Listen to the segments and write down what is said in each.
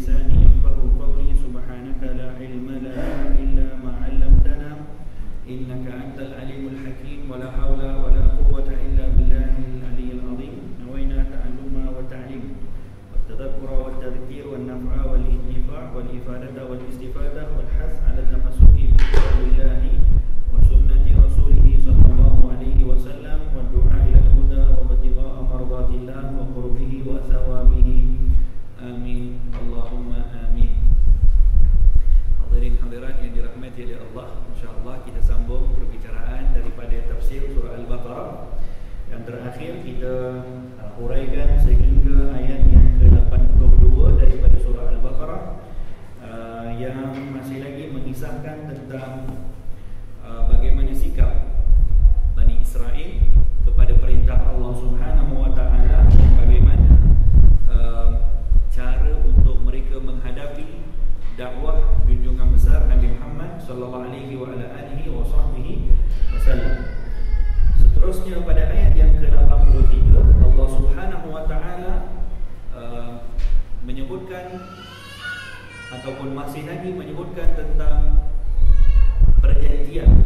لساني يفقهوا قولي سبحانك لا علم لنا إلا ما علمتنا إنك أنت العليم الحكيم ولا حول ولا قوة إلا بالله العلي العظيم نوينا تعلم وتعليم والتذكر والتذكير والنفع والانتفاع والإفادة والاستفادة والحث على التمسك بكتاب الله وسنة رسوله صلى الله عليه وسلم والدعاء إلى الهدى وابتغاء مرضات الله وقربه وثوابه آمين اللهم آمين. Hadirin hadirat yang dirahmati oleh Allah, insyaallah kita sambung perbicaraan daripada tafsir surah Al-Baqarah. Yang terakhir kita uraikan sehingga ayat yang ke-82 daripada surah Al-Baqarah, yang masih lagi mengisahkan tentang bagaimana sikap Bani Israel kepada perintah Allah Subhanahu wa taala, bagaimana cara untuk mereka menghadapi dakwah junjungan besar Nabi Muhammad sallallahu alaihi wa ala alihi wasallam. Seterusnya pada ayat yang ke-83 Allah Subhanahu wa taala menyebutkan ataupun masih lagi menyebutkan tentang perjanjian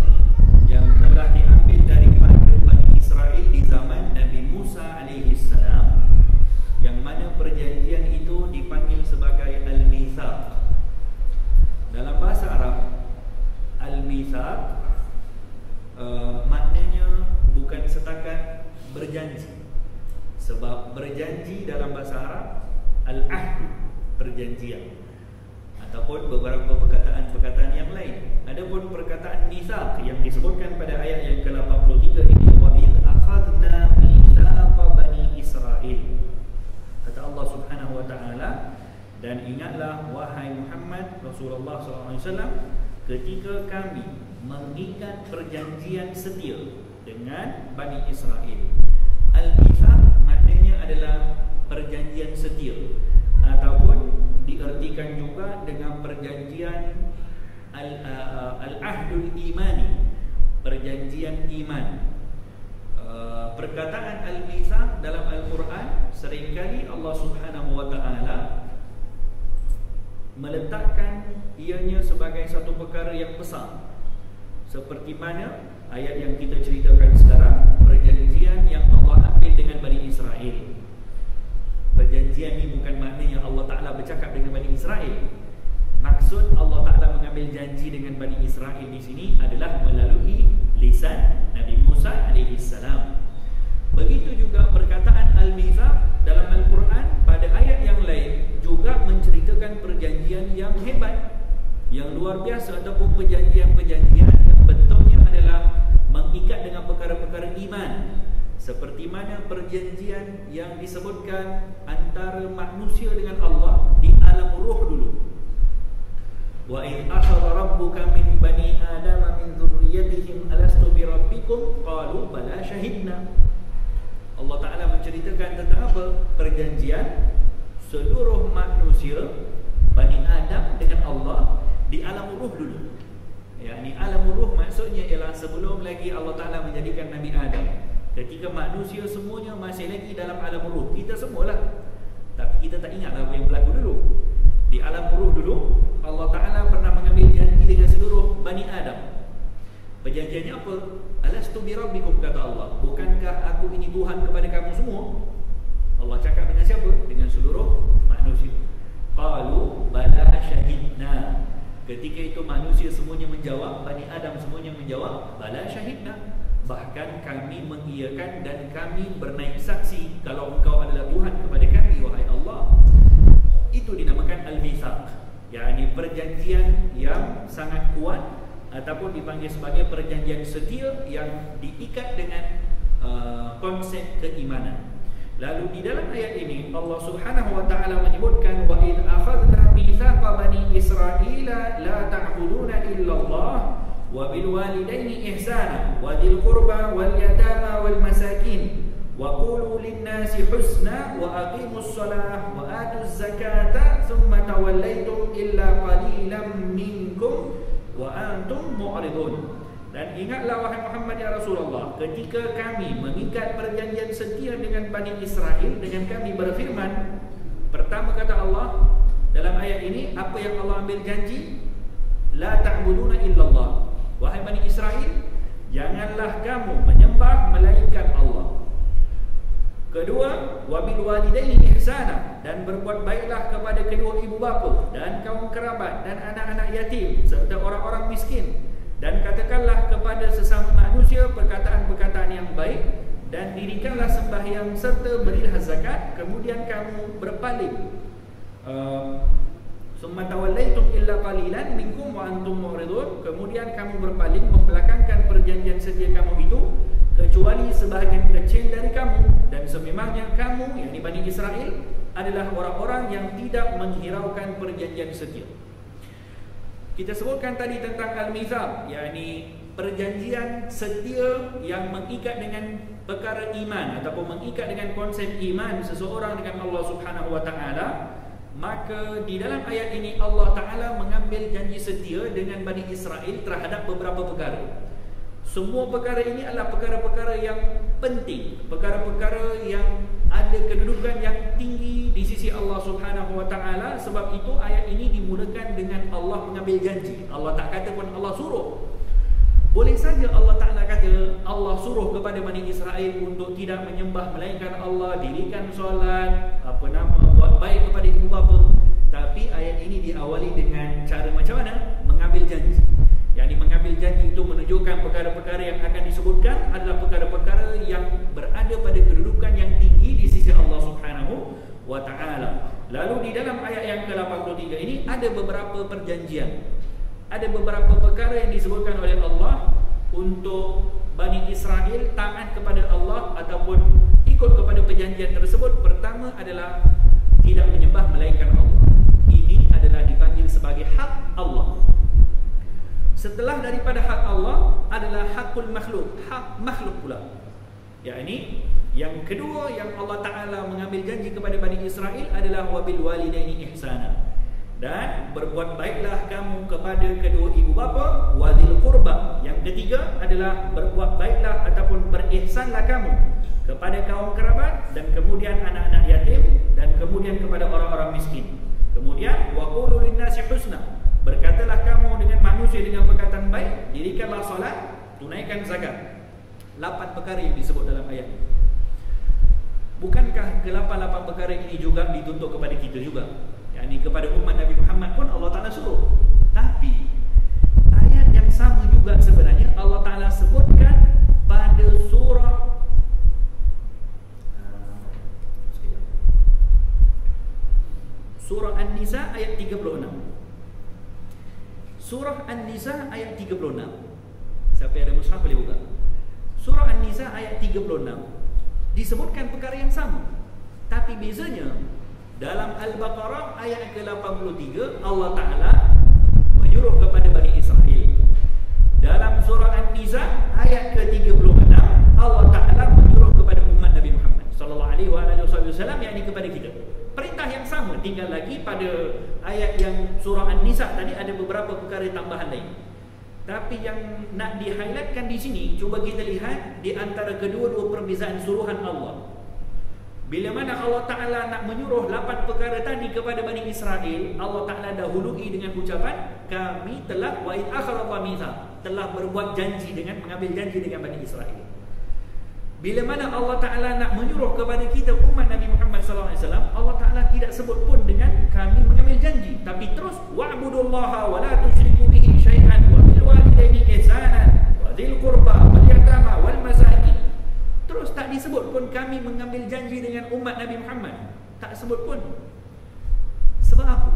yang telah diambil daripada Bani Israel di zaman Nabi Musa alaihi salam, yang mana perjanjian itu dipanggil sebagai Al-Mitsaq. Dalam bahasa Arab, Al-Mitsaq maknanya bukan setakat berjanji. Sebab berjanji dalam bahasa Arab Al-Ahd, perjanjian, ataupun beberapa perkataan-perkataan yang lain. Adapun perkataan mitsaq yang disebutkan pada ayat yang ke-83 ini, wa idh akhadna mitsaqa bani Israil, kata Allah Subhanahu wa taala, dan ingatlah wahai Muhammad Rasulullah SAW ketika kami mengikat perjanjian setia dengan Bani Israel. Al-Mitsaq maknanya adalah perjanjian setia, ataupun diartikan juga dengan perjanjian Al-Ahdul Imani, perjanjian iman. Perkataan Al-Mitsaq dalam Al-Quran seringkali Allah Subhanahu wa taala meletakkan ianya sebagai satu perkara yang besar, seperti mana ayat yang kita ceritakan sekarang, perjanjian yang Allah ambil dengan Bani Israel. Perjanjian ini bukan maknanya Allah Ta'ala bercakap dengan Bani Israel. Maksud Allah Ta'ala mengambil janji dengan Bani Israel di sini adalah melalui lisan Nabi Musa AS. Begitu juga perkataan Al-Mitsaq dalam Al-Quran pada ayat yang lain juga menceritakan perjanjian yang hebat, yang luar biasa, ataupun perjanjian-perjanjian yang bentuknya adalah mengikat dengan perkara-perkara iman, seperti mana perjanjian yang disebutkan antara manusia dengan Allah di alam ruh dulu. Wa in akhadha rabbuka min bani adama min dzurriyyatihim alastu bi rabbikum qalu bala syahidna. Allah Ta'ala menceritakan tentang apa? Perjanjian seluruh manusia Bani Adam dengan Allah di alam ruh dulu. Ini alam ruh maksudnya ialah sebelum lagi Allah Ta'ala menjadikan Nabi Adam, ketika manusia semuanya masih lagi dalam alam ruh. Kita semualah, tapi kita tak ingat apa yang berlaku dulu. Di alam ruh dulu Allah Ta'ala pernah mengambil janji dengan seluruh Bani Adam. Perjanjiannya apa? Alastu bi rabbikum, kata Allah, bukankah aku ini Tuhan kepada kamu semua? Allah cakap dengan siapa? Dengan seluruh manusia. Qalu bala syahidna. Ketika itu manusia semuanya menjawab, Bani Adam semuanya menjawab, bala syahidna. Bahkan kami mengiyakan dan kami bernaik saksi kalau engkau adalah Tuhan kepada kami, wahai Allah. Itu dinamakan Al-Mitsaq, yakni perjanjian yang sangat kuat, ataupun dipanggil sebagai perjanjian setia yang diikat dengan konsep keimanan. Lalu di dalam ayat ini Allah Subhanahu wa taala menyebutkan, wa id akhadna mitsaqa bani Israila la ta'buduna illallah wa bil walidaini ihsana wa dzil qurba wal yatama wal masakin wa qulu lin nasi husna wa aqimus shalah wa atuz zakata thumma tawallaytum illa qalilan minkum wa antum mu'ridun. Dan ingatlah wahai Muhammad ya Rasulullah, ketika kami mengikat perjanjian setia dengan Bani Israel, dengan kami berfirman, pertama kata Allah, dalam ayat ini apa yang Allah ambil janji? La ta'buduna illallah. Wahai Bani Israel, janganlah kamu menyembah melainkan Allah. Kedua, wabil walidaini ihsana, dan berbuat baiklah kepada kedua ibu bapa dan kaum kerabat dan anak-anak yatim serta orang-orang miskin, dan katakanlah kepada sesama manusia perkataan-perkataan yang baik, dan dirikanlah sembahyang serta berilah zakat. Kemudian kamu berpaling, summa tawallaitum illa qalilan minkum wa antum mu'ridun, kemudian kamu berpaling membelakangkan perjanjian setia kamu itu kecuali sebahagian kecil dari kamu, dan sememangnya kamu, yakni Bani Israel, adalah orang-orang yang tidak menghiraukan perjanjian setia. Kita sebutkan tadi tentang al-mitsaq, yakni perjanjian setia yang mengikat dengan perkara iman ataupun mengikat dengan konsep iman seseorang dengan Allah Subhanahu wa taala. Maka di dalam ayat ini Allah Ta'ala mengambil janji setia dengan Bani Israel terhadap beberapa perkara. Semua perkara ini adalah perkara-perkara yang penting, perkara-perkara yang ada kedudukan yang tinggi di sisi Allah Subhanahu wa taala. Sebab itu ayat ini dimulakan dengan Allah mengambil janji. Allah tak kata pun Allah suruh. Boleh saja Allah Ta'ala kata Allah suruh kepada Bani Israel untuk tidak menyembah melainkan Allah, dirikan solat, buat baik kepada ibu bapa. Tapi ayat ini diawali dengan cara macam mana? Mengambil janji. Yang mengambil janji itu menunjukkan perkara-perkara yang akan disebutkan adalah perkara-perkara yang berada pada kedudukan yang tinggi di sisi Allah Subhanahu wa ta'ala. Lalu di dalam ayat yang ke-83 ini ada beberapa perjanjian, ada beberapa perkara yang disebutkan oleh Allah untuk Bani Israel taat kepada Allah ataupun ikut kepada perjanjian tersebut. Pertama adalah tidak menyembah melainkan Allah. Ini adalah dipanggil sebagai hak Allah. Setelah daripada hak Allah adalah hakul makhluk, hak makhluk pula. Yakni yang kedua yang Allah Ta'ala mengambil janji kepada Bani Israel adalah wabil walidaini ihsana, dan berbuat baiklah kamu kepada kedua ibu bapa, wadil qurba. Yang ketiga adalah berbuat baiklah ataupun berihsanlah kamu kepada kaum kerabat, dan kemudian anak-anak yatim, dan kemudian kepada orang-orang miskin. Kemudian wa qulu linnasi husna, berkatalah kamu dengan manusia dengan perkataan baik, dirikanlah solat, tunaikan zakat. 8 perkara yang disebut dalam ayat ini. Bukankah ke-8 perkara ini juga dituntut kepada kita juga? yakni kepada umat Nabi Muhammad pun Allah Ta'ala suruh. Tapi ayat yang sama juga sebenarnya Allah Ta'ala sebutkan pada Surah An-Nisa ayat 36. Surah An-Nisa ayat 36. Siapa yang ada mushaf boleh buka. Surah An-Nisa ayat 36 disebutkan perkara yang sama, tapi bezanya dalam Al-Baqarah ayat ke-83 Allah Ta'ala menyuruh kepada Bani Israel. Dalam surah An-Nisa ayat ke-36 Allah Ta'ala menyuruh kepada umat Nabi Muhammad sallallahu alaihi wasallam, yakni kepada kita. Perintah yang sama, tinggal lagi pada ayat yang surah An-Nisa tadi ada beberapa perkara tambahan lain. Tapi yang nak di-highlightkan di sini, cuba kita lihat di antara kedua-dua perbezaan suruhan Allah. Bila mana Allah Ta'ala nak menyuruh 8 perkara tadi kepada Bani Israel, Allah Ta'ala dahului dengan ucapan kami telah wa in akhadallahu mitsaq, telah berbuat janji dengan mengambil janji dengan Bani Israel. Bila mana Allah Ta'ala nak menyuruh kepada kita umat Nabi Muhammad SAW, Allah Ta'ala tidak sebut pun dengan kami mengambil janji, tapi terus wa'budullaha wa la tusyriku bihi syai'an wa bil walidaini ihsanan wa dzil qurba wal yatama wal masakin. Terus tak disebut pun kami mengambil janji dengan umat Nabi Muhammad, tak sebut pun. Sebab apa?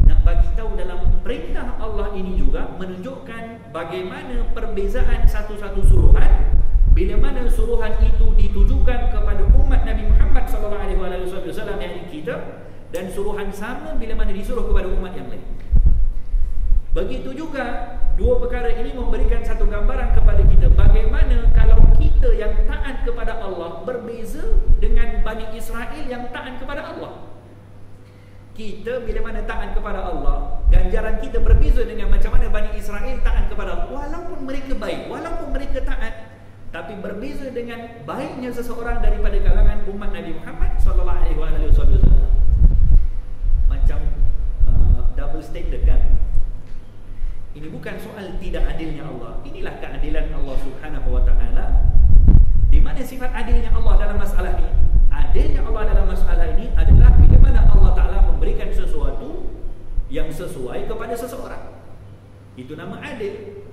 Nak bagi tahu dalam perintah Allah ini juga menunjukkan bagaimana perbezaan satu-satu suruhan. Bila mana suruhan itu ditujukan kepada umat Nabi Muhammad SAW yang kita, dan suruhan sama bila mana disuruh kepada umat yang lain. Begitu juga dua perkara ini memberikan satu gambaran kepada kita bagaimana kalau kita yang taat kepada Allah berbeza dengan Bani Israel yang taat kepada Allah. Kita bila mana taat kepada Allah, ganjaran kita berbeza dengan macam mana Bani Israel taat kepada Allah. Walaupun mereka baik, walaupun mereka taat, tapi berbeza dengan baiknya seseorang daripada kalangan umat Nabi Muhammad sallallahu alaihi wasallam. Macam standard kan. Ini bukan soal tidak adilnya Allah. Inilah keadilan Allah Subhanahu wa ta'ala. Di mana sifat adilnya Allah dalam masalah ini? Adilnya Allah dalam masalah ini adalah bila mana Allah Ta'ala memberikan sesuatu yang sesuai kepada seseorang. Itu nama adil.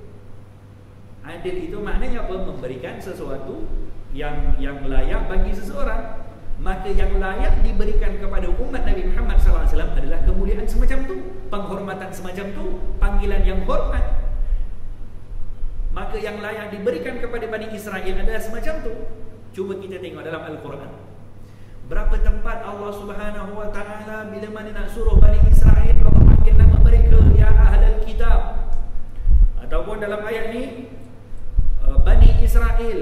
Adil itu maknanya apa? Memberikan sesuatu yang layak bagi seseorang. Maka yang layak diberikan kepada umat Nabi Muhammad SAW adalah kemuliaan semacam tu, penghormatan semacam tu, panggilan yang hormat. Maka yang layak diberikan kepada Bani Israel adalah semacam tu. Cuba kita tengok dalam Al-Quran. Berapa tempat Allah Subhanahu wa ta'ala bila mana nak suruh Bani Israel, Allah panggil nama mereka ya ahlal kitab. Ataupun dalam ayat ni Bani Israel,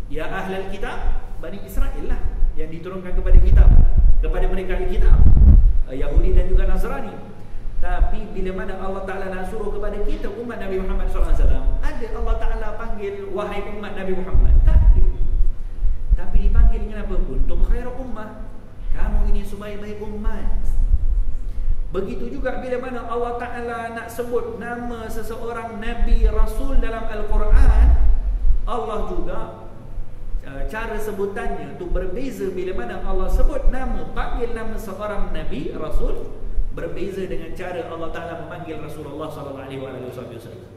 ya ahlal kitab, Bani Israel lah yang diturunkan kepada kitab, kepada mereka kitab, Yahudi dan juga Nasrani. Tapi bila mana Allah Ta'ala nak suruh kepada kita umat Nabi Muhammad SAW, ada Allah Ta'ala panggil wahai umat Nabi Muhammad? Tak ada. Tapi dipanggil dengan apa? Kuntum khairu ummah, kamu ini sebaik-baik umat. Begitu juga bila mana Allah Ta'ala nak sebut nama seseorang Nabi Rasul dalam Al-Quran, Allah juga cara sebutannya tu berbeza. Bila mana Allah sebut nama, panggil nama seorang Nabi Rasul, berbeza dengan cara Allah Ta'ala memanggil Rasulullah SAW.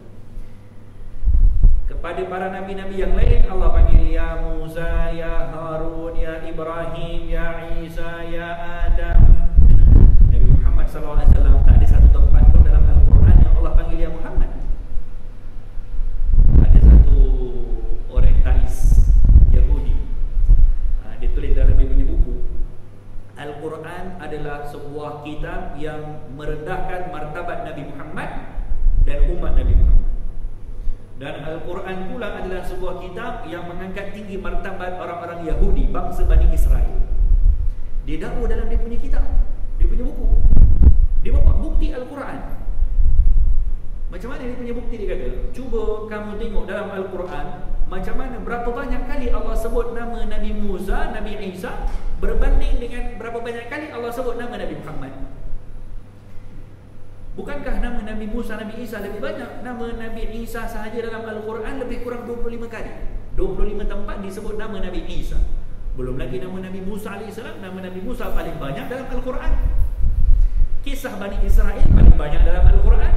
Kepada para Nabi-Nabi yang lain Allah panggil ya Musa, ya Harun, ya Ibrahim, ya Isa, ya Adam. Nabi Muhammad SAW tak ada satu tempat pun dalam Al-Quran yang Allah panggil ya Muhammad. Ada satu orientalis Yahudi, dia tulis dalam dia punya buku, Al-Quran adalah sebuah kitab yang merendahkan martabat Nabi Muhammad dan umat Nabi Muhammad. Dan Al-Quran pula adalah sebuah kitab yang mengangkat tinggi martabat orang-orang Yahudi, bangsa Bani Israel. Dia dakwa dalam dia punya kitab, dia punya buku. Dia bawa bukti Al-Quran. Macam mana dia punya bukti? Dia kata, cuba kamu tengok dalam Al-Quran macam mana, berapa banyak kali Allah sebut nama Nabi Musa, Nabi Isa, berbanding dengan berapa banyak kali Allah sebut nama Nabi Muhammad. Bukankah nama Nabi Musa, Nabi Isa lebih banyak? Nama Nabi Isa sahaja dalam Al-Quran lebih kurang 25 kali. 25 tempat disebut nama Nabi Isa. Belum lagi nama Nabi Musa AS. Nama Nabi Musa paling banyak dalam Al-Quran. Kisah Bani Israel paling banyak dalam Al-Quran.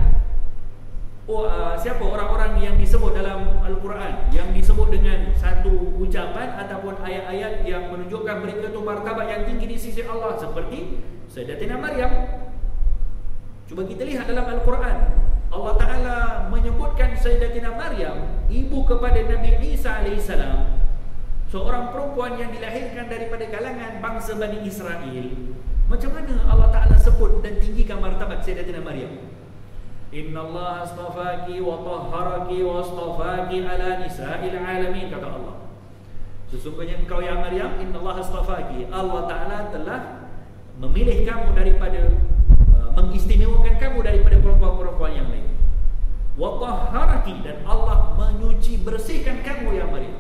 Siapa orang-orang yang disebut dalam Al-Quran, yang disebut dengan satu ucapan ataupun ayat-ayat yang menunjukkan mereka itu martabat yang tinggi di sisi Allah, seperti Sayyidatina Maryam. Cuba kita lihat dalam Al-Quran, Allah Ta'ala menyebutkan Sayyidatina Maryam, ibu kepada Nabi Isa AS, seorang perempuan yang dilahirkan daripada kalangan bangsa Bani Israel. Macam mana Allah Ta'ala sebut dan tinggikan martabat Sayyidatina Maryam? Inna Allah astafaki wa tahharaki wa astafaki ala nisa'il alamin, kata Allah. Sesungguhnya engkau ya Maryam, Inna Allah astafaki, Allah Ta'ala telah memilih kamu daripada, mengistimewakan kamu daripada perempuan-perempuan yang lain. Wa tahharaki, dan Allah menyuci bersihkan kamu ya Maryam.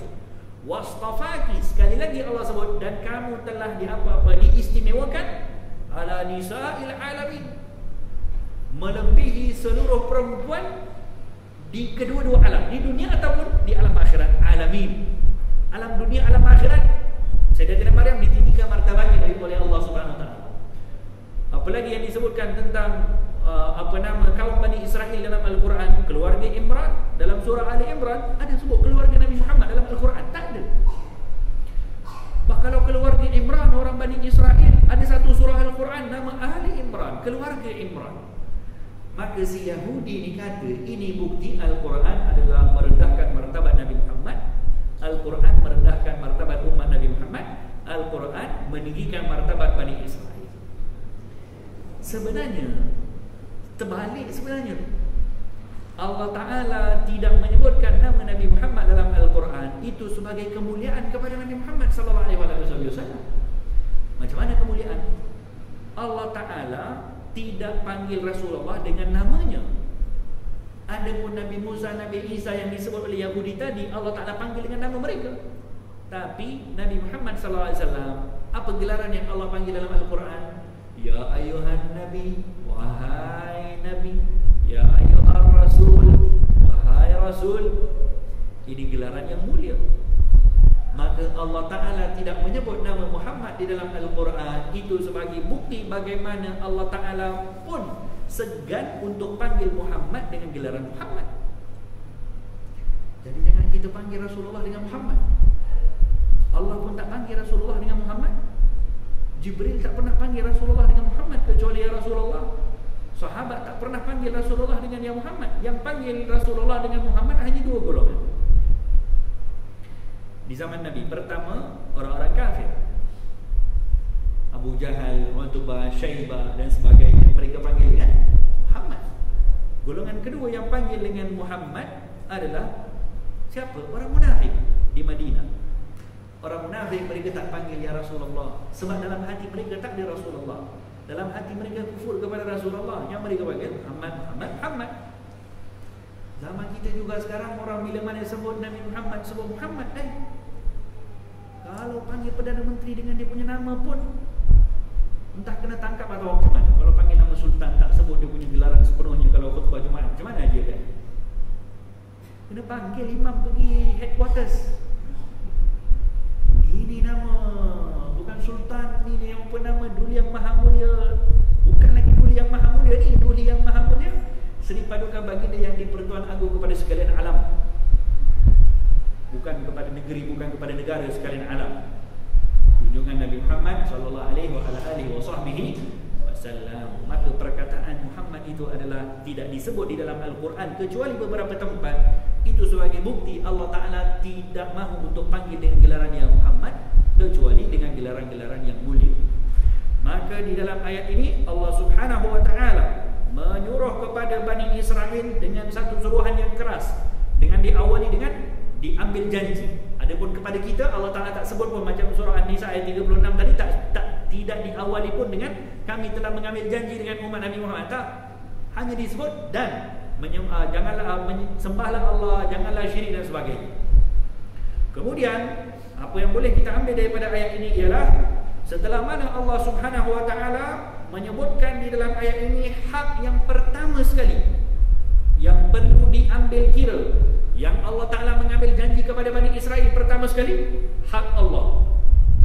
Wastafaki, sekali lagi Allah sebut, dan kamu telah diistimewakan ala nisa'il alamin, melebihi seluruh perempuan di kedua-dua alam, di dunia ataupun di alam akhirat. Alamin, alam dunia, alam akhirat, Sayyidatina Maryam ditinggikan martabatnya oleh Allah Subhanahu wa taala. Apalagi yang disebutkan tentang kaum Bani Israel dalam Al-Quran, keluarga Imran dalam surah Ali Imran. Ada sebut keluarga Nabi Muhammad dalam Al-Quran? Tak ada. Bah, kalau keluarga Imran, orang Bani Israel, ada satu surah Al-Quran nama Ali Imran, keluarga Imran. Maka si Yahudi ni kata, ini bukti Al-Quran adalah merendahkan martabat Nabi Muhammad, Al-Quran merendahkan martabat umat Nabi Muhammad, Al-Quran meninggikan martabat Bani Israel. Sebenarnya terbalik. Sebenarnya Allah Ta'ala tidak menyebutkan nama Nabi Muhammad dalam Al-Quran itu sebagai kemuliaan kepada Nabi Muhammad SAW. Macam mana kemuliaan? Allah Ta'ala tidak panggil Rasulullah dengan namanya. Adapun Nabi Musa, Nabi Isa yang disebut oleh Yahudi tadi, Allah Ta'ala panggil dengan nama mereka. Tapi Nabi Muhammad SAW, apa gelaran yang Allah panggil dalam Al-Quran? Ya ayuhan Nabi, wahai Nabi, ya ayyuhar rasul, wahai Rasul. Ini gelaran yang mulia. Maka Allah Ta'ala tidak menyebut nama Muhammad di dalam Al-Quran. Itu sebagai bukti bagaimana Allah Ta'ala pun segan untuk panggil Muhammad dengan gelaran Muhammad. Jadi jangan kita panggil Rasulullah dengan Muhammad. Allah pun tak panggil Rasulullah dengan Muhammad. Jibril tak pernah panggil Rasulullah dengan Muhammad kecuali ya Rasulullah. Sahabat tak pernah panggil Rasulullah dengan ya Muhammad. Yang panggil Rasulullah dengan Muhammad hanya dua golongan di zaman Nabi. Pertama, orang-orang kafir, Abu Jahal, Utbah, Syaibah dan sebagainya. Mereka panggil dengan Muhammad. Golongan kedua yang panggil dengan Muhammad adalah siapa? Orang munafik di Madinah. Orang munafik mereka tak panggil ya Rasulullah, sebab dalam hati mereka tak ada Rasulullah. Dalam hati mereka kufur kepada Rasulullah. Yang mereka panggil Muhammad, Muhammad, Muhammad. Zaman kita juga sekarang, orang bila mana sebut Nabi Muhammad, sebut Muhammad. Kalau panggil Perdana Menteri dengan dia punya nama pun entah kena tangkap atau macam mana. Kalau panggil nama Sultan tak sebut dia punya gelaran sepenuhnya, kalau khutbah Jumaat macam mana dia kan? Kena panggil imam pergi headquarters. Ini nama, bukan Sultan, ini yang apa nama, Duli Yang Maha Mulia. Bukan lagi Duli Yang Maha Mulia ni, Duli Yang Maha Mulia Seri Paduka Baginda yang di-Pertuan Agung kepada sekalian alam. Bukan kepada negeri, bukan kepada negara, sekalian alam. Junjungan Nabi Muhammad sallallahu alaihi wasallam. Maka perkataan Muhammad itu adalah tidak disebut di dalam Al-Quran kecuali beberapa tempat. Itu sebagai bukti Allah Ta'ala tidak mahu untuk panggil dengan gelaran yang Muhammad kecuali dengan gelaran-gelaran yang mulia. Maka di dalam ayat ini Allah Subhanahu wa Ta'ala menyuruh kepada Bani Israel dengan satu suruhan yang keras, dengan diawali dengan diambil janji. Adapun kepada kita Allah Ta'ala tak sebut pun, macam surah An-Nisa ayat 36 tadi tidak diawali pun dengan kami telah mengambil janji dengan umat Nabi Muhammad. Tak, hanya disebut dan janganlah sembahlah Allah, janganlah syirik dan sebagainya. Kemudian apa yang boleh kita ambil daripada ayat ini ialah setelah mana Allah Subhanahu wa Ta'ala menyebutkan di dalam ayat ini hak yang pertama sekali yang perlu diambil kira, yang Allah Ta'ala mengambil janji kepada Bani Israel pertama sekali, hak Allah,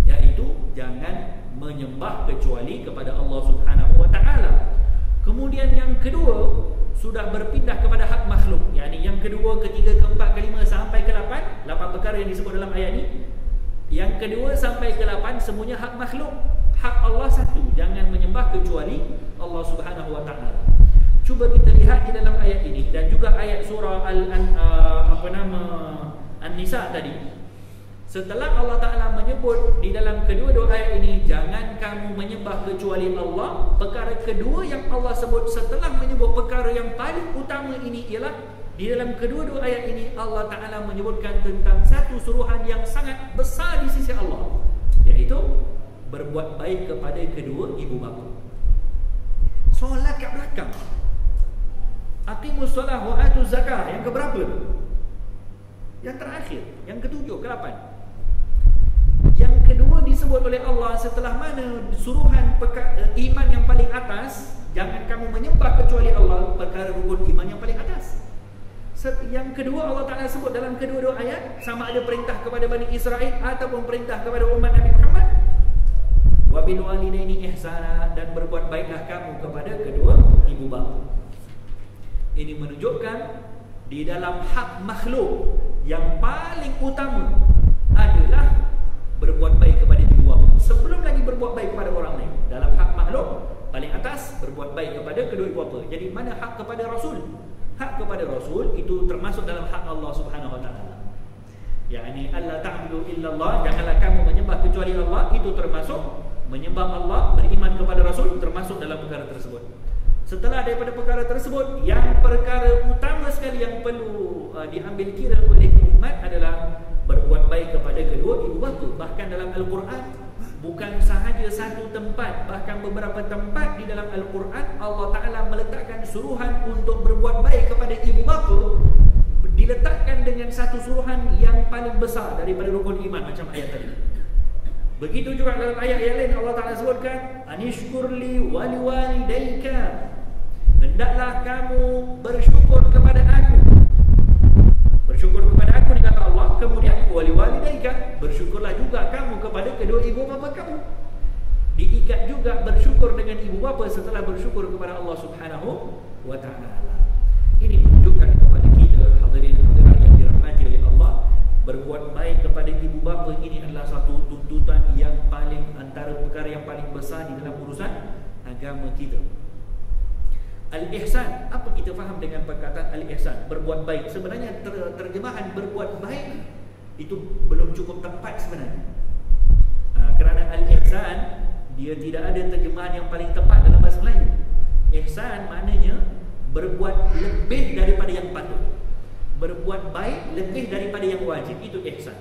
iaitu jangan menyembah kecuali kepada Allah Subhanahu wa Ta'ala. Kemudian yang kedua sudah berpindah kepada hak makhluk, yakni yang kedua, ketiga, keempat, kelima sampai ke 8 perkara yang disebut dalam ayat ini. Yang kedua sampai ke 8 semuanya hak makhluk. Hak Allah satu, jangan menyembah kecuali Allah Subhanahu wa Ta'ala. Cuba kita lihat di dalam ayat ini dan juga ayat surah An-Nisa tadi. Setelah Allah Ta'ala menyebut di dalam kedua-dua ayat ini jangan kamu menyembah kecuali Allah, perkara kedua yang Allah sebut setelah menyebut perkara yang paling utama ini ialah di dalam kedua-dua ayat ini Allah Ta'ala menyebutkan tentang satu suruhan yang sangat besar di sisi Allah, iaitu berbuat baik kepada kedua ibu bapa. Solat kat belakang, aqimus solah wa atuz zakah, yang keberapa? Yang terakhir, yang ketujuh, ke-8. Yang kedua disebut oleh Allah setelah mana suruhan iman yang paling atas, jangan kamu menyembah kecuali Allah, perkara rukun iman yang paling atas. Yang kedua Allah Ta'ala sebut dalam kedua-dua ayat, sama ada perintah kepada Bani Israel ataupun perintah kepada umat Nabi Muhammad. Wa bil walidaini ihsana, dan berbuat baiklah kamu kepada kedua ibu bapa. Ini menunjukkan di dalam hak makhluk yang paling utama adalah berbuat baik kepada ibu bapa sebelum lagi berbuat baik kepada orang lain. Dalam hak makhluk paling atas berbuat baik kepada kedua ibu bapa. Jadi mana hak kepada Rasul? Hak kepada Rasul itu termasuk dalam hak Allah Subhanahu wa Ta'ala. yakni alla ta'budu illallah, janganlah kamu menyembah kecuali Allah, itu termasuk menyembah Allah, beriman kepada Rasul, termasuk dalam perkara tersebut. Setelah daripada perkara tersebut, yang perkara utama sekali yang perlu diambil kira oleh umat adalah berbuat baik kepada kedua ibu bapa. Bahkan dalam Al-Quran, bukan sahaja satu tempat, bahkan beberapa tempat di dalam Al-Quran Allah Ta'ala meletakkan suruhan untuk berbuat baik kepada ibu bapa, diletakkan dengan satu suruhan yang paling besar daripada rukun iman, macam ayat tadi. Begitu juga dalam ayat yang lain Allah Ta'ala sebutkan, anishkurli waliwalidayka, hendaklah kamu bersyukur kepada aku. Bersyukur kepada aku dikata Allah, kemudian waliwalidayka, bersyukurlah juga kamu kepada kedua ibu bapa kamu. Diikat juga bersyukur dengan ibu bapa setelah bersyukur kepada Allah Subhanahu wa Ta'ala. Ini menunjukkan kepada kita, hadirin hadirat yang dirahmati oleh Allah, berbuat baik kepada ibu bapa ini adalah satu tuntutan yang paling, antara perkara yang paling besar di dalam urusan agama kita. Al-ihsan, apa kita faham dengan perkataan al-ihsan? Berbuat baik. Sebenarnya terjemahan berbuat baik itu belum cukup tepat sebenarnya. Kerana al-ihsan dia tidak ada terjemahan yang paling tepat dalam bahasa Melayu. Ihsan maknanya berbuat lebih daripada yang patut, berbuat baik lebih daripada yang wajib. Itu ihsan.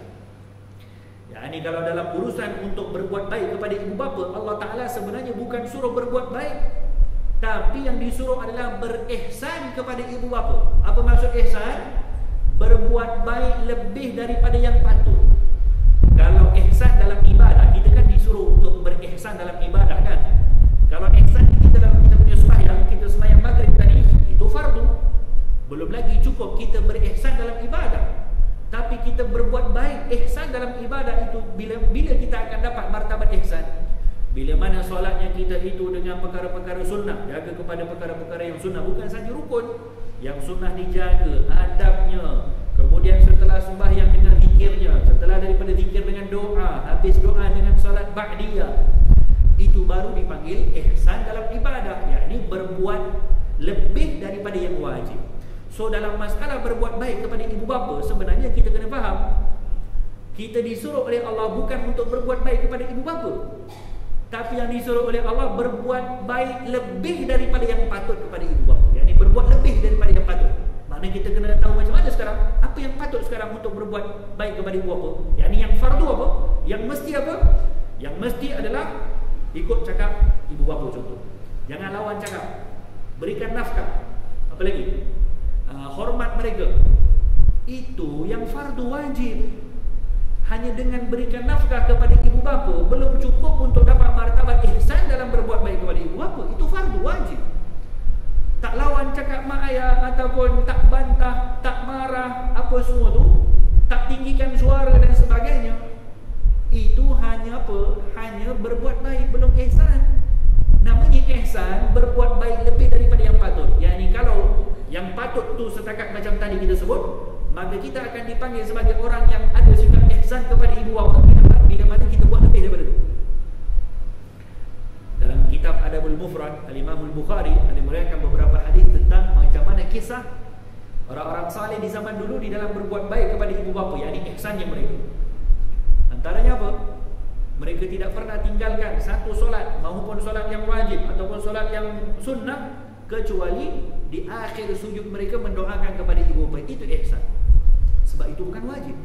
Yani kalau dalam urusan untuk berbuat baik kepada ibu bapa, Allah Ta'ala sebenarnya bukan suruh berbuat baik, tapi yang disuruh adalah berihsan kepada ibu bapa. Apa maksud ihsan? Berbuat baik lebih daripada yang patut. Kalau ihsan dalam ibadah, kita kan disuruh untuk berihsan dalam ibadah kan. Kalau ihsan kita dalam kita punya sembahyang, kita sembahyang maghrib tadi, itu fardu. Belum lagi cukup kita berihsan dalam ibadah, tapi kita berbuat baik. Ihsan dalam ibadah itu bila kita akan dapat martabat ihsan, bila mana solatnya kita itu dengan perkara-perkara sunnah, jaga kepada perkara-perkara yang sunnah, bukan saja rukun, yang sunnah dijaga adabnya. Kemudian setelah sembahyang dengan zikirnya, setelah daripada zikir dengan doa, habis doa dengan salat ba'diyah, itu baru dipanggil ihsan dalam ibadah, yakni berbuat lebih daripada yang wajib. So dalam masalah berbuat baik kepada ibu bapa, sebenarnya kita kena faham, kita disuruh oleh Allah bukan untuk berbuat baik kepada ibu bapa, tapi yang disuruh oleh Allah berbuat baik lebih daripada yang patut kepada ibu bapa. Yakni berbuat lebih daripada yang patut. Maknanya kita kena tahu macam mana sekarang, apa yang patut sekarang untuk berbuat baik kepada ibu bapa. Yakni yang fardu apa? Yang mesti apa? Yang mesti adalah ikut cakap ibu bapa contoh. Jangan lawan cakap. Berikan nafkah. Apa lagi? Hormat mereka. Itu yang fardu wajib. Hanya dengan berikan nafkah kepada ibu bapa belum cukup untuk dapat martabat ihsan dalam berbuat baik kepada ibu bapa. Itu fardu wajib. Tak lawan cakap mak ayah, ataupun tak bantah, tak marah, apa semua tu, tak tinggikan suara dan sebagainya, itu hanya apa? Hanya berbuat baik, belum ihsan. Namanya ihsan berbuat baik lebih daripada yang patut. Yakni kalau yang patut tu setakat macam tadi kita sebut, maka kita akan dipanggil sebagai orang yang ada sikap ihsan kepada ibu bapa bila mana kita buat lebih daripada itu. Dalam kitab Adabul Mufrad, Al-Imam Al-Bukhari ada meriwayatkan beberapa hadis tentang macam mana kisah orang-orang saleh di zaman dulu di dalam berbuat baik kepada ibu bapa, yakni ihsannya mereka. Antaranya apa? Mereka tidak pernah tinggalkan satu solat, maupun solat yang wajib ataupun solat yang sunnah, kecuali di akhir sujud mereka mendoakan kepada ibu bapa. Itu ihsan. Sebab itu bukan wajib.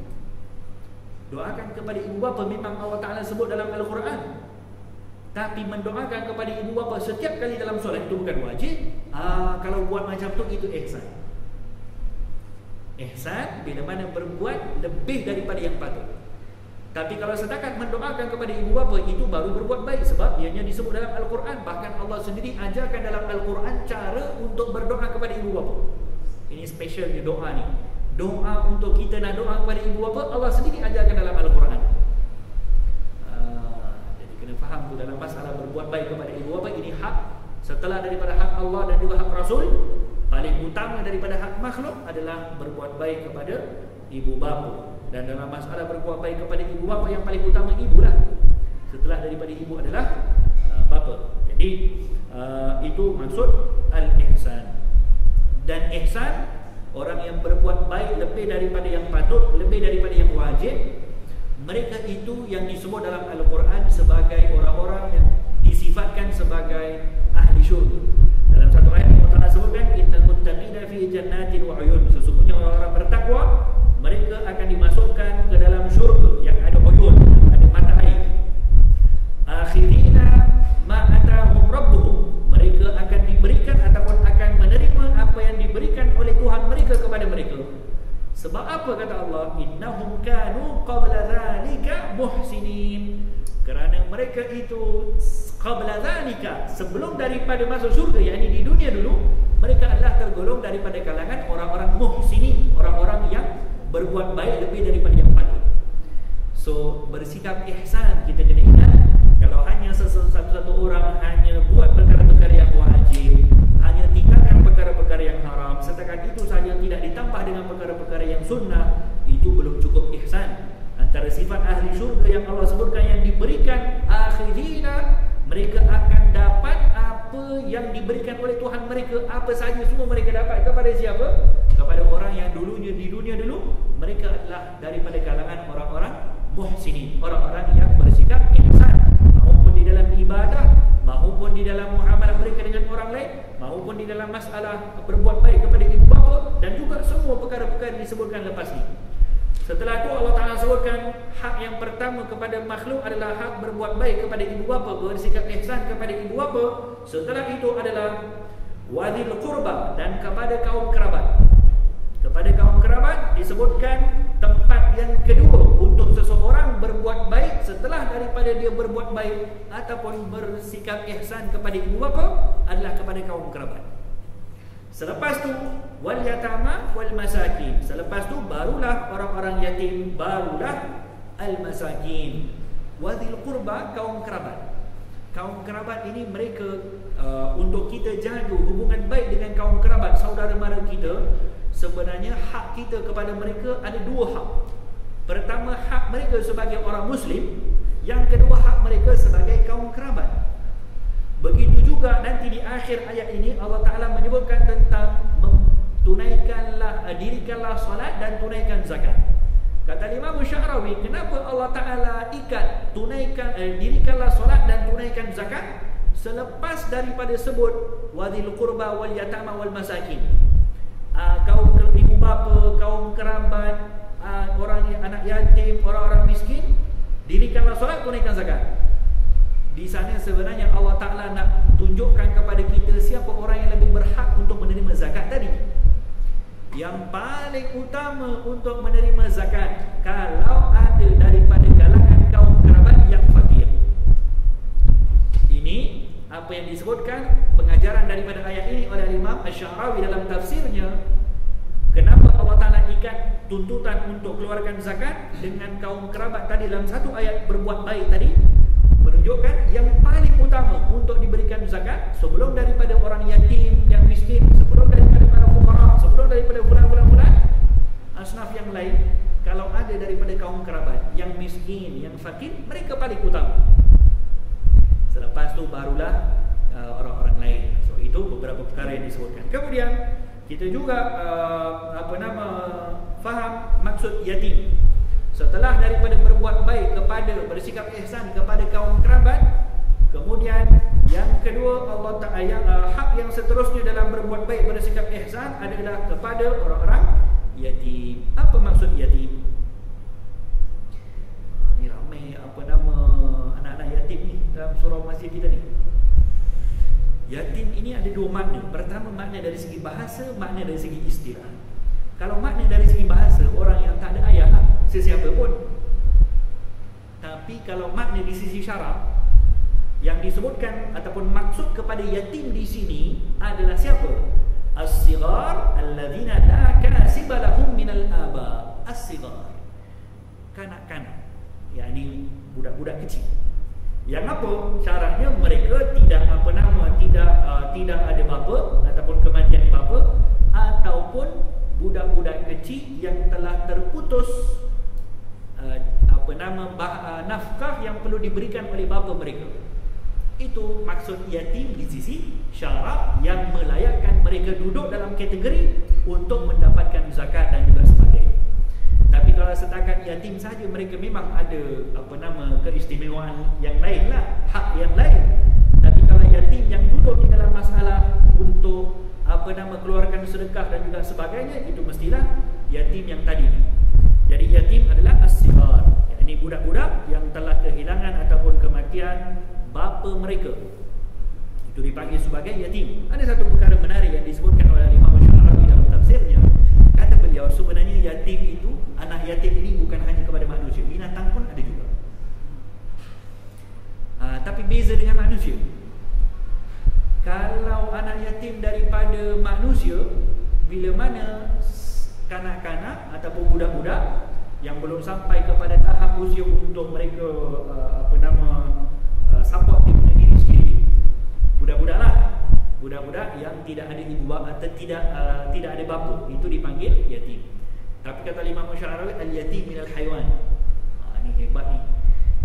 Doakan kepada ibu bapa memang Allah Ta'ala sebut dalam Al-Quran, tapi mendoakan kepada ibu bapa setiap kali dalam solat itu bukan wajib. Kalau buat macam tu, itu ihsan. Ihsan bila mana berbuat lebih daripada yang patut. Tapi kalau setakat mendoakan kepada ibu bapa, itu baru berbuat baik. Sebab ianya disebut dalam Al-Quran. Bahkan Allah sendiri ajarkan dalam Al-Quran cara untuk berdoa kepada ibu bapa. Ini specialnya doa ni. Doa untuk kita nak doa kepada ibu bapa, Allah sendiri ajarkan dalam Al-Quran. Jadi kena faham tu, dalam masalah berbuat baik kepada ibu bapa, ini hak setelah daripada hak Allah dan juga hak Rasul. Paling utama daripada hak makhluk adalah berbuat baik kepada ibu bapa. Dan dalam masalah berbuat baik kepada ibu bapa, yang paling utama ibulah. Setelah daripada ibu adalah bapa. Jadi itu maksud al-ihsan. Dan ihsan, orang yang berbuat baik lebih daripada yang patut, lebih daripada yang wajib, mereka itu yang disebut dalam Al-Quran sebagai orang-orang yang disifatkan sebagai ahli syurga. Dalam satu ayat Allah Ta'ala sebutkan, innal muttaqina fi jannatin wa uyun. Sesungguhnya orang-orang bertakwa, mereka akan dimasukkan ke dalam syurga yang ada uyun, ada mata air. Akhirina ma atahum rabbuhum. Mereka akan diberikan ataupun akan menerima apa yang diberikan oleh Tuhan mereka kepada mereka. Sebab apa kata Allah? Innahum kanu qabla dzalika muhsinin. Kerana mereka itu qabla dzalika, sebelum daripada masuk syurga, yakni di dunia dulu, mereka adalah tergolong daripada kalangan orang-orang muhsinin, orang-orang yang berbuat baik lebih daripada yang patut. So bersikap ihsan, kita kena ingat, kalau hanya satu-satu orang hanya buat perkara-perkara yang wajib, hanya tinggalkan perkara-perkara yang haram, setakat itu saja tidak ditambah dengan perkara-perkara yang sunnah, itu belum cukup ihsan. Antara sifat ahli syurga yang Allah sebutkan yang diberikan akhirina, mereka akan dapat apa yang diberikan oleh Tuhan mereka, apa sahaja semua mereka dapat. Kepada siapa? Kepada orang yang dulunya di dunia dulu mereka adalah daripada kalangan orang-orang muhsinin, orang-orang yang bersikap ihsan, maupun di dalam ibadah, maupun di dalam muamalah mereka dengan orang lain, maupun di dalam masalah berbuat baik kepada ibu bapa, dan juga semua perkara-perkara yang disebutkan lepas ini. Setelah itu Allah Ta'ala sebutkan hak yang pertama kepada makhluk adalah hak berbuat baik kepada ibu bapa, bersikap ihsan kepada ibu bapa. Setelah itu adalah wadil qurba, dan kepada kaum kerabat. Kepada kaum kerabat disebutkan tempat yang kedua untuk seseorang berbuat baik setelah daripada dia berbuat baik ataupun bersikap ihsan kepada ibu bapa adalah kepada kaum kerabat. Selepas tu wal yatama wal masakin. Selepas tu barulah orang-orang yatim, barulah al masakin. Wadil qurba, kaum kerabat. Kaum kerabat ini mereka untuk kita jaga hubungan baik dengan kaum kerabat, saudara mara kita, sebenarnya hak kita kepada mereka ada dua hak. Pertama, hak mereka sebagai orang muslim, yang kedua hak mereka sebagai kaum kerabat. Begitu juga nanti di akhir ayat ini Allah Ta'ala menyebutkan tentang dirikanlah salat dan tunaikan zakat. Kata Imam Sya'rawi, kenapa Allah Ta'ala ikat dirikanlah salat dan tunaikan zakat selepas daripada sebut wadil qurba wal yatama wal masakin, kaum ibu bapa, kaum kerabat, orang anak yatim, orang-orang miskin, dirikanlah salat, tunaikan zakat. Di sana sebenarnya Allah Ta'ala nak tunjukkan kepada kita siapa orang yang lebih berhak untuk menerima zakat tadi. Yang paling utama untuk menerima zakat, kalau ada daripada kalangan kaum kerabat yang fakir. Ini apa yang disebutkan pengajaran daripada ayat ini oleh Imam Asy-Sya'rawi dalam tafsirnya. Kenapa Allah Ta'ala ikat tuntutan untuk keluarkan zakat dengan kaum kerabat tadi dalam satu ayat berbuat baik tadi? Menunjukkan yang paling utama untuk diberikan zakat sebelum daripada orang yatim yang miskin, sebelum daripada para fuqara, sebelum daripada fulan-fulan asnaf yang lain, kalau ada daripada kaum kerabat yang miskin, yang fakir, mereka paling utama. Selepas tu barulah orang-orang lain. So itu beberapa perkara yang disebutkan. Kemudian kita juga faham maksud yatim. Setelah daripada berbuat baik kepada, bersikap ihsan kepada kaum kerabat, kemudian yang kedua Allah Ta'ala hak yang seterusnya dalam berbuat baik, bersikap ihsan adalah kepada orang-orang yatim. Apa maksud yatim? Ni ramai anak-anak yatim ni dalam surau masjid kita ni. Yatim ini ada dua makna. Pertama, makna dari segi bahasa, makna dari segi istilah. Kalau makna dari segi bahasa, orang yang tak ada ayah, sesiapa pun. Tapi kalau makna di sisi syarak, yang disebutkan ataupun maksud kepada yatim di sini adalah siapa? As-sighar alladzina la kasiba lahum minal aba. As-sighar, kanak-kanak, yakni budak-budak kecil. Yang apa? Syaratnya mereka tidak tidak ada bapa ataupun kematian bapa, ataupun budak-budak kecil yang telah terputus nafkah yang perlu diberikan oleh bapa mereka. Itu maksud yatim di sisi syarak yang melayakkan mereka duduk dalam kategori untuk mendapatkan zakat dan juga sebagainya. Tapi kalau setakat yatim saja, mereka memang ada keistimewaan yang lain lah, hak yang lain. Tapi kalau yatim yang duduk di dalam masalah untuk keluarkan sedekah dan juga sebagainya, itu mestilah yatim yang tadi ni. Jadi yatim adalah as-sighar, yakni budak-budak yang telah kehilangan ataupun kematian bapa mereka, itu dipanggil sebagai yatim. Ada satu perkara menarik yang disebutkan oleh Imam Sya'rawi dalam tafsirnya. Kata beliau, sebenarnya yatim itu, anak yatim ini bukan hanya kepada manusia, binatang pun ada juga. Tapi beza dengan manusia. Kalau anak yatim daripada manusia, bila mana kanak-kanak ataupun budak-budak yang belum sampai kepada tahap usia untuk mereka support dia punya diri sendiri, budak-budak lah, budak-budak yang tidak ada ibu bapa atau tidak ada bapa, itu dipanggil yatim. Tapi kata Imam Syarawi, al-yatim minal haiwan. Ini hebat ni.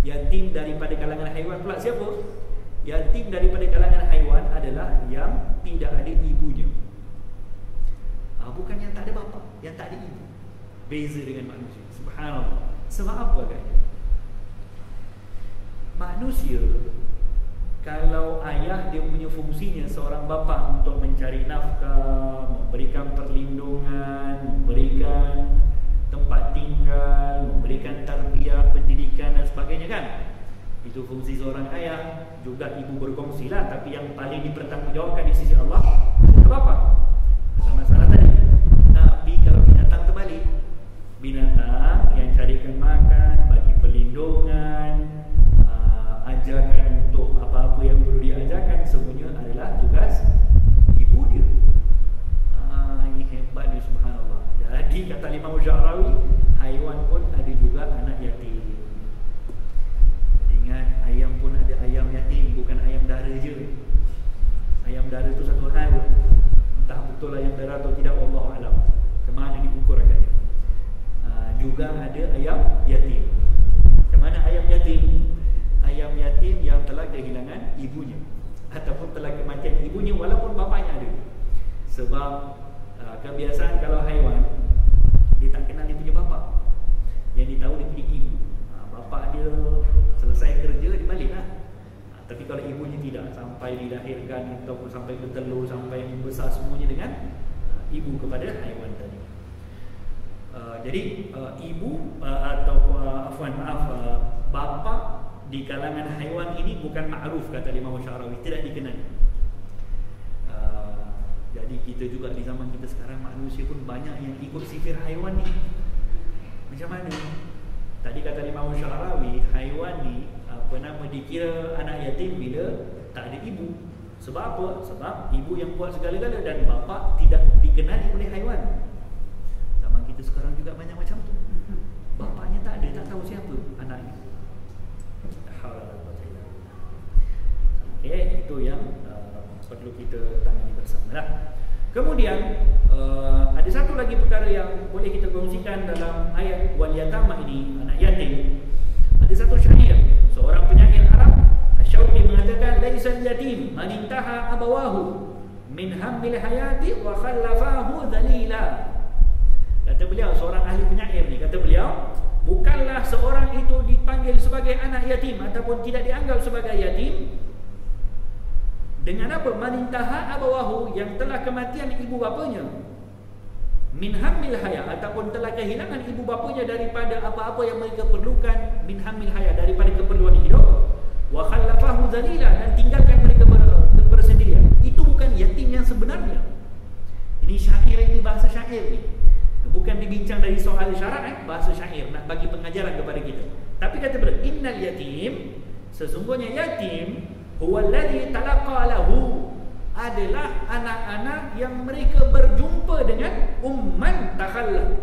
Yatim daripada kalangan haiwan pula siapa? Yatim daripada kalangan haiwan adalah yang tidak ada ibunya. Bukan yang tak ada bapa, yang tak ada ibu. Beza dengan manusia. Subhanallah. Sebab apa kan? Manusia, kalau ayah dia punya fungsinya seorang bapa untuk mencari nafkah, memberikan perlindungan, memberikan tempat tinggal, memberikan tarbiyah, pendidikan dan sebagainya kan, itu fungsi seorang ayah. Juga ibu berkongsi lah, tapi yang paling dipertanggungjawabkan di sisi Allah bapa. Tak masalah tadi. Tapi kalau binatang terbalik, binatang yang carikan makan, bagi perlindungan, ajarkan untuk apa-apa yang perlu diajarkan, semuanya adalah tugas ibu dia. Ini hebat ni, subhanallah. Jadi kata Imam Syarawi, haiwan pun ada juga anak yatim. Ingat, ayam pun ada ayam yatim, bukan ayam dara je. Ayam dara tu satu hal, entah betul ayam dara atau tidak, Allah alam. Kemana diukur agaknya. Juga ada ayam yatim. Kemana ayam yatim? Ayam yatim yang telah kehilangan ibunya ataupun telah kematian ibunya walaupun bapaknya ada. Sebab kebiasaan kalau haiwan, dia tak kenal dia punya bapa. Yang dia tahu dia punya ibu. Bapak dia selesai kerja, dia balik lah. Tapi kalau ibunya tidak, sampai dilahirkan ataupun sampai bertelur, sampai membesar, semuanya dengan ibu kepada haiwan tadi. Jadi ibu atau bapa di kalangan haiwan ini bukan ma'ruf, kata Imam Syarawi, tidak dikenali. Jadi kita juga di zaman kita sekarang, manusia pun banyak yang ikut sifir haiwan ni. Macam mana? Tadi kata Imam Syarawi, haiwan ni dikira anak yatim bila tak ada ibu. Sebab apa? Sebab ibu yang buat segala-gala dan bapa tidak dikenali oleh haiwan. Zaman kita sekarang juga banyak macam tu. Bapaknya tak ada, tak tahu siapa anaknya. Okay, itu yang perlu kita tangani bersama lah. Kemudian ada satu lagi perkara yang boleh kita kongsikan dalam ayat wal yatama ini, anak yatim. Ada satu syair, seorang penyair Arab, Asy-Syauqi mengatakan, laisal yatim man intaha abawahu min hammil hayati wa khallafahu dhalila. Kata beliau, seorang ahli penyair ni, kata beliau, bukanlah seorang itu dipanggil sebagai anak yatim ataupun tidak dianggap sebagai yatim dengan apa? Manintaha abawahu, yang telah kematian ibu bapanya, min hammil haya, ataupun telah kehilangan ibu bapanya daripada apa-apa yang mereka perlukan, min hammil haya, daripada keperluan hidup, wa khallafahu zalila, dan tinggalkan mereka bersendirian. Itu bukan yatim yang sebenarnya. Ini syair, ini bahasa syair ni. Bukan dibincang dari soal syarak, bahasa syair, nak bagi pengajaran kepada kita. Tapi kata beliau, innal yatim, sesungguhnya yatim, huwallazi talaqa lahu, adalah anak-anak yang mereka berjumpa dengan umman takhalla.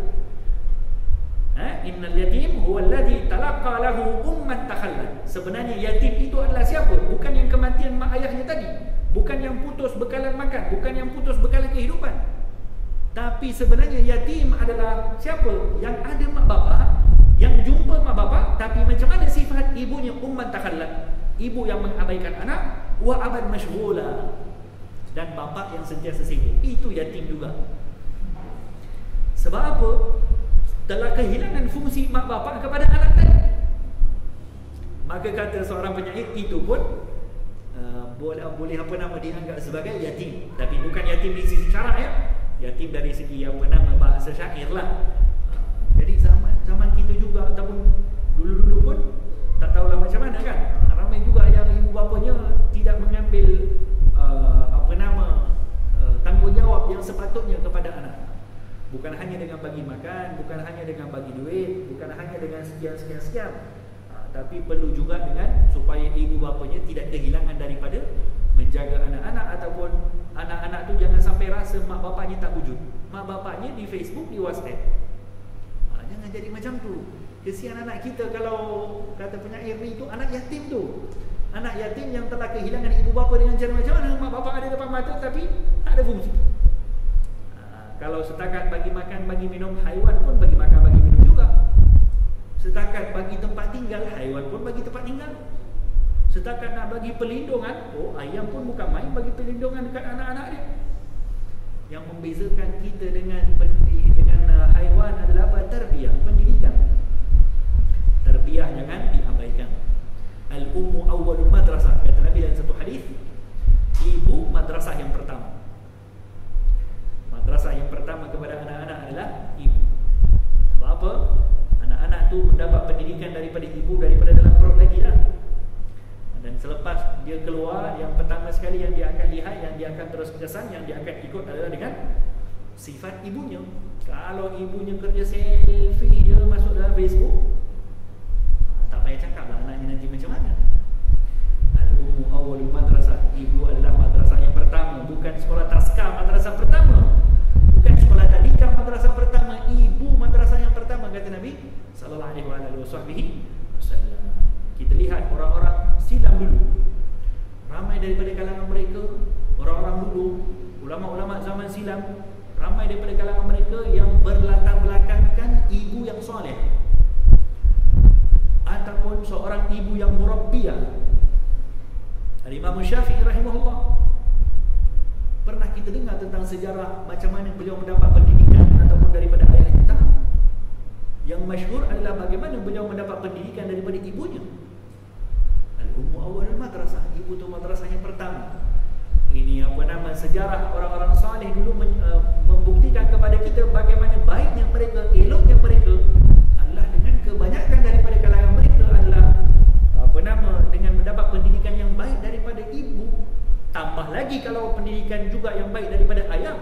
Innal yatim huwallazi talaqa lahu umman takhalla. Sebenarnya yatim itu adalah siapa? Bukan yang kematian mak ayahnya tadi, bukan yang putus bekalan makan, bukan yang putus bekalan kehidupan. Tapi sebenarnya yatim adalah siapa? Yang ada mak bapa, yang jumpa mak bapa, tapi macam mana sifat ibunya? Umman takhalla, ibu yang mengabaikan anak, wa aban masyghula, dan bapa yang sentiasa sibuk. Itu yatim juga. Sebab apa? Telah kehilangan fungsi mak bapa kepada anak tadi. Maka kata seorang penyair, itu pun boleh dianggap sebagai yatim. Tapi bukan yatim di sisi syarak ya. Yatim dari segi bahasa syair lah. Jadi zaman kita juga ataupun dulu-dulu pun tak tahulah macam mana kan. Ramai juga yang ibu bapanya tidak mengambil tanggungjawab yang sepatutnya kepada anak. Bukan hanya dengan bagi makan, bukan hanya dengan bagi duit, bukan hanya dengan sekian. tapi perlu juga dengan supaya ibu bapanya tidak kehilangan daripada menjaga anak-anak, ataupun anak-anak tu jangan sampai rasa mak bapaknya tak wujud. Mak bapaknya di Facebook, di WhatsApp. Jangan jadi macam tu. Kesian anak kita kalau kata penyair ni tu anak yatim tu. Anak yatim yang telah kehilangan ibu bapa dengan cara macam mana? Mak bapak ada depan mata tapi tak ada fungsi. Kalau setakat bagi makan, bagi minum, haiwan pun bagi makan, bagi minum juga. Setakat bagi tempat tinggal, haiwan pun bagi tempat tinggal. Setakat nak bagi perlindungan, ayam pun bukan main bagi perlindungan dekat anak-anak dia. Yang membezakan kita dengan haiwan adalah apa? Tarbiyah, pendidikan. Tarbiyah jangan diabaikan. Al-ummu awwalul madrasah, kata Nabi dalam satu hadis, ibu madrasah yang pertama. Madrasah yang pertama kepada anak-anak adalah ibu. Sebab apa? Anak-anak tu mendapat pendidikan daripada ibu, daripada dalam perut lagi dah. Dan selepas dia keluar, yang pertama sekali yang dia akan lihat, yang dia akan terus kesan, yang dia akan ikut adalah dengan sifat ibunya. Kalau ibunya kerja selfie dia masuk dalam Facebook, tak payah cakap lah anaknya nanti macam mana. Al-ummu awwalul madrasah, ibu adalah madrasah yang pertama. Bukan sekolah taska madrasah pertama, bukan sekolah tadika madrasah pertama, ibu madrasah yang pertama, kata Nabi sallallahu alaihi wasallam. Kita lihat orang-orang silam dulu, ramai daripada kalangan mereka, orang-orang dulu, ulama-ulama zaman silam, ramai daripada kalangan mereka yang berlatar belakangkan ibu yang soleh, ataupun seorang ibu yang murabbiyah. Al-Imam Syafi'i rahimahullah, pernah kita dengar tentang sejarah macam mana beliau mendapat pendidikan ataupun daripada ayah kita. Yang masyhur adalah bagaimana beliau mendapat pendidikan daripada ibunya. Al-ummu awwalul madrasah, ibu tu madrasah yang pertama. Ini apa nama, sejarah orang-orang saleh dulu membuktikan kepada kita bagaimana baiknya mereka, eloknya mereka adalah dengan kebanyakan daripada kalangan mereka adalah apa nama, dengan mendapat pendidikan yang baik daripada ibu. Tambah lagi kalau pendidikan juga yang baik daripada ayah.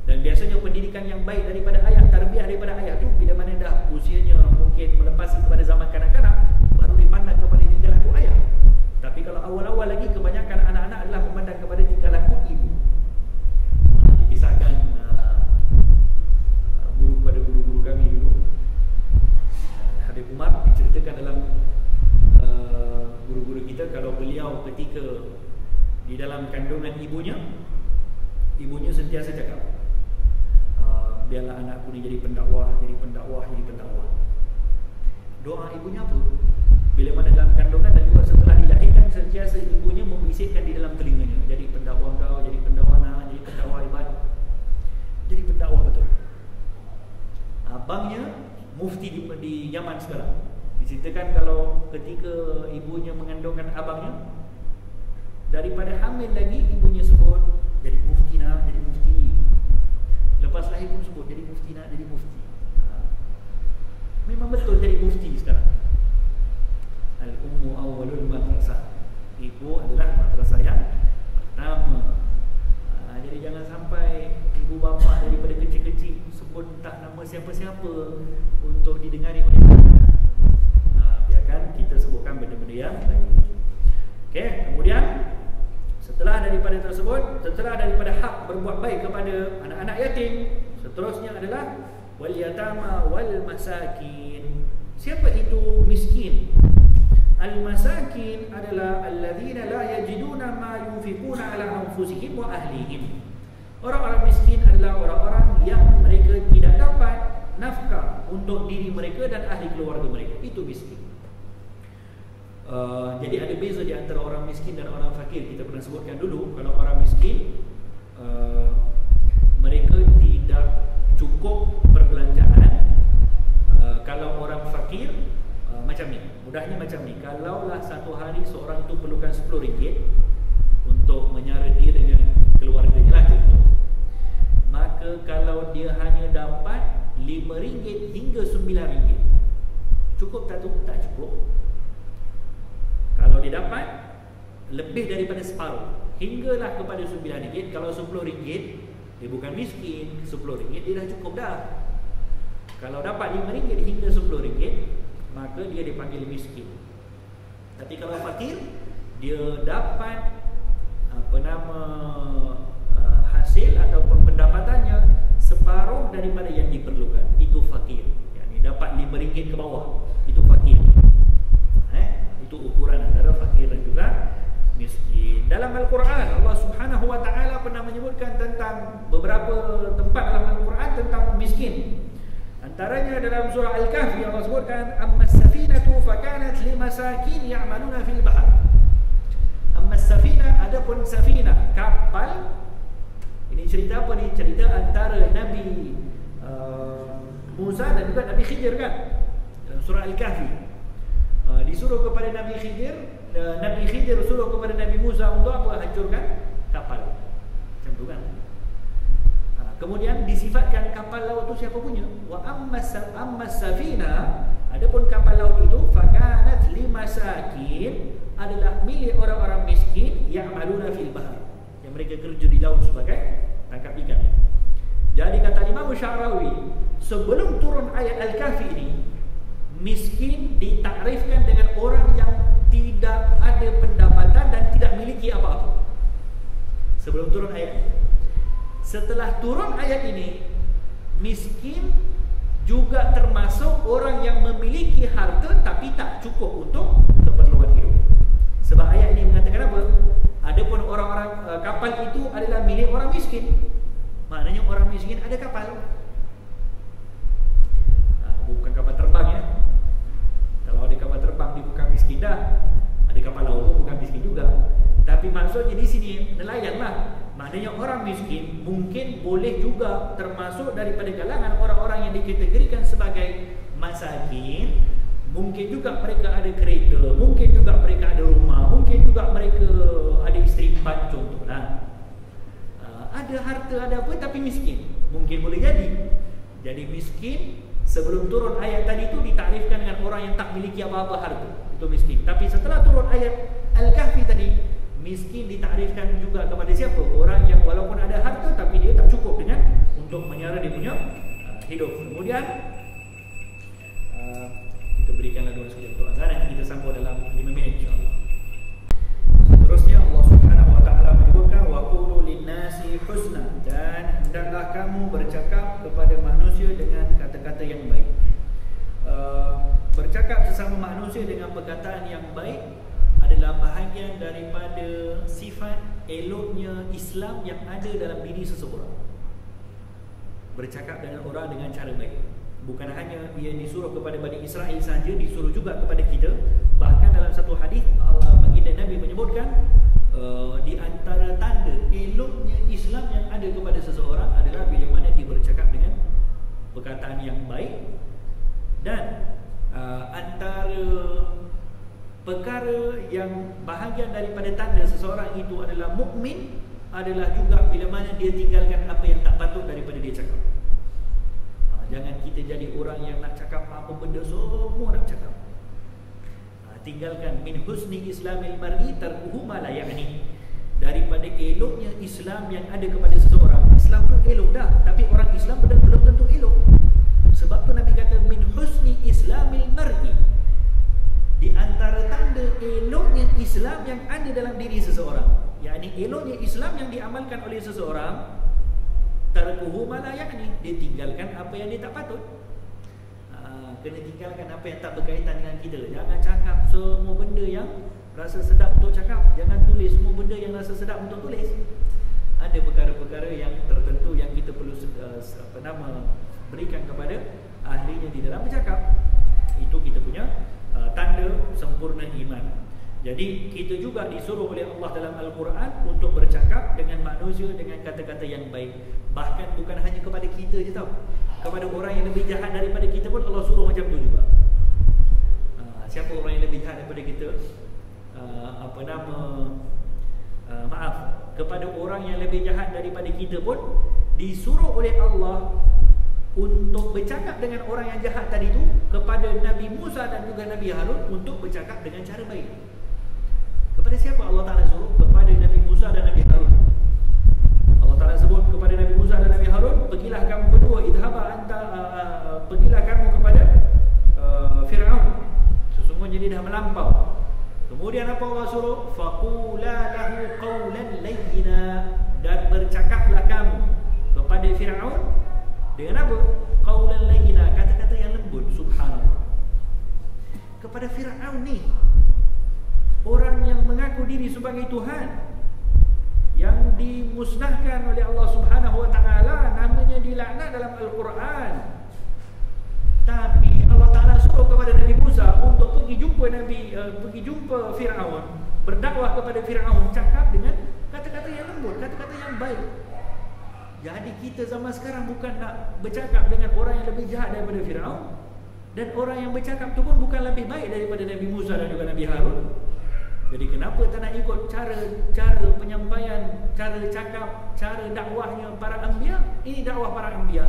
Dan biasanya pendidikan yang baik daripada ayah, tarbiyah daripada ayah tu bila mana dah usianya mungkin melepasi kepada zaman kanak-kanak, baru dipandang kepada tingkah laku ayah. Tapi kalau awal-awal lagi, kebanyakan anak-anak adalah memandang kepada tingkah laku ibu. Dikisahkan guru kepada guru-guru kami dulu, Habib Umar diceritakan dalam guru-guru kita, kalau beliau ketika di dalam kandungan ibunya sentiasa cakap, biarlah anakku ni jadi pendakwah, jadi pendakwah, jadi pendakwah. Doa ibunya apa? Bila mana dalam kandungan dan juga setelah dilahirkan, sentiasa ibunya membisikkan di dalam telinganya, jadi pendakwah kau, jadi pendakwah nak, jadi pendakwah hebat, jadi pendakwah betul. Abangnya mufti di Yaman sekarang. Diceritakan kalau ketika ibunya mengandungkan abangnya, daripada hamil lagi ibunya sebut jadi mufti nak, jadi mufti. Lepas lahir pun sebut jadi mufti nak, jadi mufti. Memang betul jadi mufti sekarang. Al-ummu awwalul madrasah, ibu adalah madrasah yang pertama. Jadi jangan sampai ibu bapa daripada kecil-kecil sebut tak nama siapa-siapa untuk didengari oleh anak. Biarkan kita sebutkan benda-benda yang lain. Okey, kemudian setelah daripada tersebut, setelah daripada hak berbuat baik kepada anak-anak yatim, seterusnya adalah wal yatama wal masakin. Siapa itu miskin? Al-masakin adalah alladzina la yajiduna ma yunfiquna ala anfusihim wa ahlihim. Orang-orang miskin adalah orang-orang yang mereka tidak dapat nafkah untuk diri mereka dan ahli keluarga mereka. Itu miskin. Jadi ada beza di antara orang miskin dan orang fakir. Kita pernah sebutkan dulu, kalau orang miskin mereka tidak cukup perbelanjaan. Kalau orang fakir macam ni, mudahnya macam ni, kalaulah satu hari seorang itu perlukan RM10 untuk menyara dia dengan keluarganya lah contoh, maka kalau dia hanya dapat RM5 hingga RM9, cukup tak tu? Tak cukup. Kalau dia dapat lebih daripada separuh, hinggalah kepada RM9. Kalau RM10 dia bukan miskin, RM10 dia dah cukup dah. Kalau dapat RM5 hingga RM10, maka dia dipanggil miskin. Tapi kalau fakir, dia dapat hasil ataupun pendapatannya separuh daripada yang diperlukan. Itu fakir. Yani dapat RM5 ke bawah, itu fakir. Itu ukuran antara fakir dan juga miskin. Dalam Al-Quran, Allah Subhanahu wa ta'ala pernah menyebutkan tentang beberapa tempat dalam Al-Quran tentang miskin. Antaranya dalam surah Al-Kahfi Allah sebutkan, "Ammas safinatu fakanat limasakin ya'maluna fil bahr." Ammas safinah, adapun safinah, kapal. Ini cerita apa ni? Cerita antara Nabi Musa dan juga Nabi Khidir kan? Dalam surah Al-Kahfi. Disuruh kepada Nabi Khidir suruh kepada Nabi Musa untuk apa? Hancurkan kapal. Macam tu kan? Kemudian disifatkan kapal laut itu siapa punya? Wa ammas safina, adapun kapal laut itu fakanat limasakin, adalah milik orang-orang miskin yang ya'maluna fil bahr, yang mereka kerja di laut sebagai tangkap ikan. Jadi kata Imam Sya'rawi, sebelum turun ayat Al-Kahfi ini, miskin ditakrifkan dengan orang yang tidak ada pendapatan dan tidak miliki apa-apa. Sebelum turun ayat ini. Setelah turun ayat ini, miskin juga termasuk orang yang memiliki harta tapi tak cukup untuk keperluan hidup. Sebab ayat ini mengatakan apa? Adapun orang-orang kapal itu adalah milik orang miskin. Maknanya orang miskin ada kapal. Bukan kapal terbang ya. Kalau ada kapal terbang dia bukan miskin dah. Ada kapal laut pun bukan miskin juga. Tapi maksudnya di sini nelayan lah. Maknanya orang miskin mungkin boleh juga termasuk daripada kalangan orang-orang yang dikategorikan sebagai masakin. Mungkin juga mereka ada kereta, mungkin juga mereka ada rumah, mungkin juga mereka ada isteri 4 contohlah. Ada harta, ada apa tapi miskin. Mungkin boleh jadi. Jadi miskin sebelum turun ayat tadi itu ditakrifkan dengan orang yang tak miliki apa-apa harta. Itu miskin. Tapi setelah turun ayat Al-Kahfi tadi, miskin ditakrifkan juga kepada siapa? Orang yang walaupun ada harta tapi dia tak cukup dengan untuk menyara dia punya hidup. Kemudian kita berikanlah doa sekejap untuk azan, nanti kita sambung dalam 5 minit insya-Allah. Seterusnya Allah Subhanahu wa taala menyebutkan wa qulu lin-nasi husna, dan hendaklah kamu bercakap kepada manusia dengan kata-kata yang baik. Bercakap sesama manusia dengan perkataan yang baik adalah bahagian daripada sifat eloknya Islam yang ada dalam diri seseorang. Bercakap dengan orang dengan cara baik. Bukan hanya ia disuruh kepada Bani Israel saja, disuruh juga kepada kita. Bahkan dalam satu hadis baginda Nabi menyebutkan di antara tanda eloknya Islam yang ada kepada seseorang adalah bila mana dia bercakap dengan perkataan yang baik. Dan antara perkara yang bahagian daripada tanda seseorang itu adalah mukmin adalah juga bila mana dia tinggalkan apa yang tak patut daripada dia cakap. Jangan kita jadi orang yang nak cakap apa benda semua nak cakap. Tinggalkan min husni islamil mar'i tarkuhu ma la ya'ni. Daripada eloknya Islam yang ada kepada seseorang. Islam tu elok dah, tapi orang Islam belum tentu elok. Sebab tu Nabi kata min husni islamil mar'i. Di antara tanda eloknya Islam yang ada dalam diri seseorang, yakni eloknya Islam yang diamalkan oleh seseorang, tarkuhu ma la ya'ni, dia tinggalkan apa yang dia tak patut. Kena tinggalkan apa yang tak berkaitan dengan kita. Jangan cakap semua benda yang rasa sedap untuk cakap. Jangan tulis semua benda yang rasa sedap untuk tulis. Ada perkara-perkara yang tertentu yang kita perlu berikan kepada ahlinya di dalam bercakap. Itu kita punya tanda sempurna iman. Jadi kita juga disuruh oleh Allah dalam Al-Quran untuk bercakap dengan manusia dengan kata-kata yang baik. Bahkan bukan hanya kepada kita je tau, kepada orang yang lebih jahat daripada kita pun Allah suruh macam tu juga. Siapa orang yang lebih jahat daripada kita? Kepada orang yang lebih jahat daripada kita pun disuruh oleh Allah untuk bercakap dengan orang yang jahat tadi tu. Kepada Nabi Musa dan juga Nabi Harun untuk bercakap dengan cara baik. Kepada siapa Allah Ta'ala suruh? Kepada Nabi Musa dan Nabi Harun. Allah Ta'ala sebut kepada Nabi Musa dan Nabi Harun, pergilah kamu berdua, pergilah kamu kepada Fir'aun kepada Fir'aun dengan apa? Qaulan layyina, kata-kata yang lembut. Subhanallah. Kepada Fir'aun ni, orang yang mengaku diri sebagai Tuhan, yang dimusnahkan oleh Allah Subhanahu wa taala, namanya dilaknat dalam Al-Quran. Tapi Allah Taala suruh kepada Nabi Musa untuk pergi jumpa Fir'aun, berdakwah kepada Fir'aun, cakap dengan kata-kata yang lembut, kata-kata yang baik. Jadi kita zaman sekarang bukan nak bercakap dengan orang yang lebih jahat daripada Fir'aun, dan orang yang bercakap tu pun bukan lebih baik daripada Nabi Musa dan juga Nabi Harun. Jadi kenapa tak nak ikut cara penyampaian, cara cakap, cara dakwahnya para anbiya? Ini dakwah para anbiya.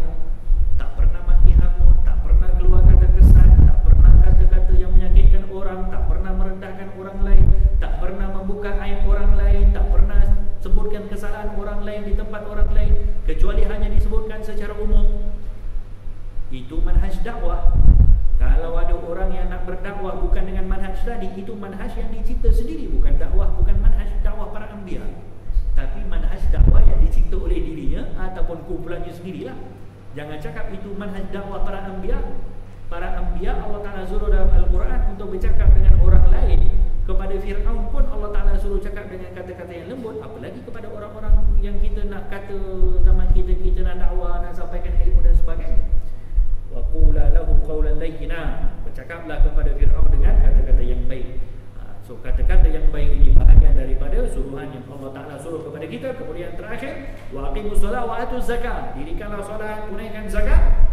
Tak pernah maki hamun, tak pernah keluar kata kesan, tak pernah kata-kata yang menyakitkan orang, tak pernah merendahkan orang lain, tak pernah membuka aib orang lain, tak pernah sebutkan kesalahan orang lain di tempat orang lain, kecuali hanya disebutkan secara umum. Itu manhaj dakwah. Kalau ada orang yang nak berdakwah bukan dengan manhaj tadi, itu manhaj yang dicipta sendiri, bukan dakwah, bukan manhaj dakwah para anbiya, tapi manhaj dakwah yang dicipta oleh dirinya ataupun kumpulannya sendirilah. Jangan cakap itu manhaj dakwah para anbiya. Para anbiya Allah Ta'ala suruh dalam Al-Quran untuk bercakap dengan orang lain. Kepada Fir'aun pun Allah Ta'ala suruh cakap dengan kata-kata yang lembut, apalagi kepada orang-orang yang kita nak kata zaman kita nak dakwah, nak sampaikan ilmu dan sebagainya. Wa qula lahu qawlan layyina, bercakaplah kepada Fir'aun dengan kata-kata yang baik. So kata-kata yang baik ini bahagian daripada suruhan yang Allah Ta'ala suruh kepada kita. Kemudian terakhir, wa aqimus solat wa atuz zakat, dirikanlah solat, tunaikan zakat.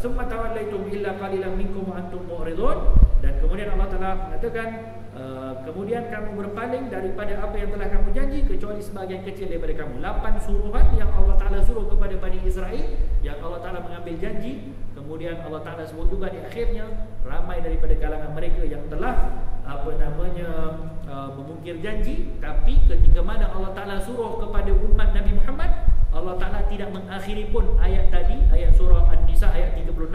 Summa tawallaitum illa qalilan minkum wa antum mu'ridun. Dan kemudian Allah Ta'ala mengatakan, kemudian kamu berpaling daripada apa yang telah kamu janji, kecuali sebahagian kecil daripada kamu. 8 suruhan yang Allah Ta'ala suruh kepada Bani Israel, yang Allah Ta'ala mengambil janji. Kemudian Allah Ta'ala sebut juga di akhirnya, ramai daripada kalangan mereka yang telah memungkir janji. Tapi ketika mana Allah Ta'ala suruh kepada umat Nabi Muhammad, Allah Ta'ala tidak mengakhiri pun ayat tadi, ayat surah An-Nisa ayat 36,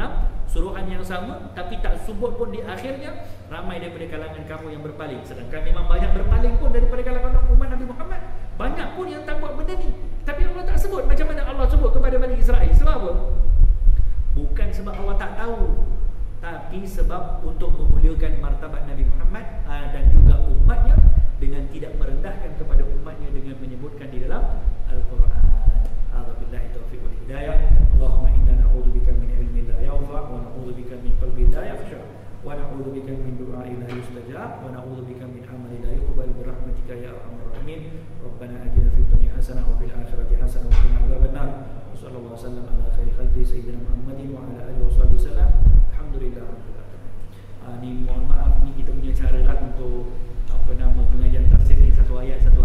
suruhan yang sama, tapi tak sebut pun di akhirnya ramai daripada kalangan kamu yang berpaling. Sedangkan memang banyak berpaling pun daripada kalangan umat Nabi Muhammad, banyak pun yang tak buat benda ni. Tapi Allah tak sebut macam mana Allah sebut kepada Bani Israel. Sebab apa? Bukan sebab Allah tak tahu, tapi sebab untuk memuliakan martabat Nabi Muhammad dan juga umatnya, dengan tidak merendahkan kepada umatnya dengan menyebutkan di dalam Al-Quran. Alhamdulillah, taufiq wal hidayah. Allahumma inna na'udzubika min ilmin la yanfa' wa na'udzubika min qalbin la yakhsha wa na'udzubika min du'a'in la yustajab wa na'udzubika min amalin la yuqbal bi rahmatika ya arhamar rahimin. Rabbana atina fid dunya hasanah wa fil akhirati hasanah wa qina adzabannar. Sallallahu alaihi wasallam ala khairi khalqi sayyidina Muhammadin wa ala alihi wasallam. Alhamdulillah rabbil alamin. Ni mohon maaf, ni kita punya cara lah untuk pengajian tafsir ni, satu ayat satu